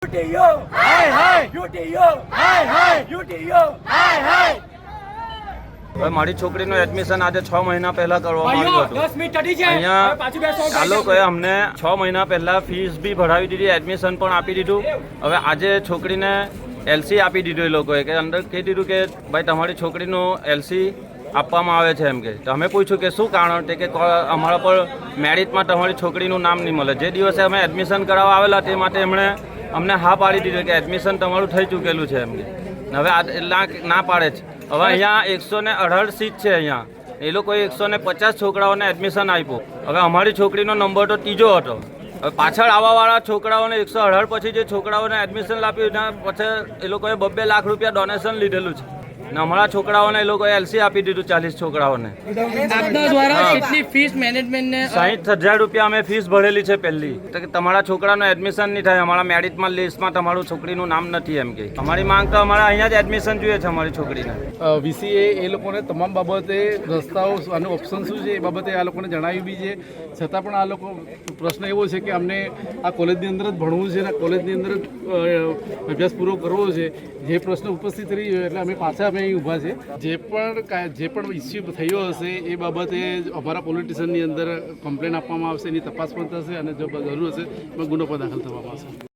યુટીયુ હાય હાય યુટીયુ હાય હાય યુટીયુ હાય હાય। હવે મારી છોકરીનું એડમિશન આજે 6 મહિના પહેલા કરવામાં આવ્યું હતું। 10 મિનિટ ટડી છે અહીંયા પાછું બેસો આ લોકોએ અમને 6 મહિના પહેલા ફીસ બી ભરાવી દીધી, એડમિશન પણ આપી દીધું। હવે આજે છોકરીને એલસી આપી દીધું એ લોકોએ કે અંદર કહી દીધું કે ભાઈ તમારી છોકરીનું એલસી આપવામાં આવે છે એમ કે। તો અમે પૂછ્યું કે શું કારણ તે કે અમારા પર મેરિટમાં તમારી છોકરીનું નામ નહીં મળે। જે દિવસે અમે એડમિશન કરાવવા આવેલા તે માટે એમણે અમને હા પાડી દીધું કે એડમિશન તમારું થઈ ચૂકેલું છે એમ કે। હવે એટલા ના પાડે છે। હવે અહીંયા 118 સીટ છે અહીંયા, એ લોકોએ 150 છોકરાઓને એડમિશન આપ્યું। હવે અમારી છોકરીનો નંબર તો ત્રીજો હતો। હવે પાછળ આવવાવાળા છોકરાઓને 118 પછી જે છોકરાઓને એડમિશન આપ્યું એના પછી એ લોકોએ 2 લાખ રૂપિયા ડોનેશન લીધેલું છે ને અમારા છોકરાઓને એ લોકોએ એલસી આપી દીધું 40 છોકરાઓને। આપના દ્વારા કેટલી ફીસ મેનેજમેન્ટને 60,000 રૂપિયા અમે ફીસ ભરેલી છે પહેલી, તો કે તમારા છોકરાનું એડમિશન નહીં થાય, અમારા મેરિટમાં લિસ્ટમાં તમારું છોકરીનું નામ નથી એમ કે। અમારી માંગ તો અમારા અહીંયા જ એડમિશન જોઈએ છે અમારી છોકરીને। વીસીએ એ લોકોને તમામ બાબતે રસ્તાઓ અને ઓપ્શન શું છે એ બાબતે આ લોકોને જણાવ્યું બી છે, છતાં પણ આ લોકો પ્રશ્ન એવો છે કે અમને આ કોલેજની અંદર જ ભણવું છે અને કોલેજની અંદર જ અભ્યાસ પૂરો કરવો છે। જે પ્રશ્ન ઉપસ્થિત રહી ગયો એટલે અમે પાછા અમે અહીં ઊભા છે। જે પણ ઇસ્યુ થયો હશે એ બાબતે અમારા પોલિટિશિયનની અંદર કમ્પ્લેન આપવામાં આવશે, એની તપાસ પણ થશે અને જો જરૂર હશે એમાં ગુનો પણ દાખલ થવામાં આવશે।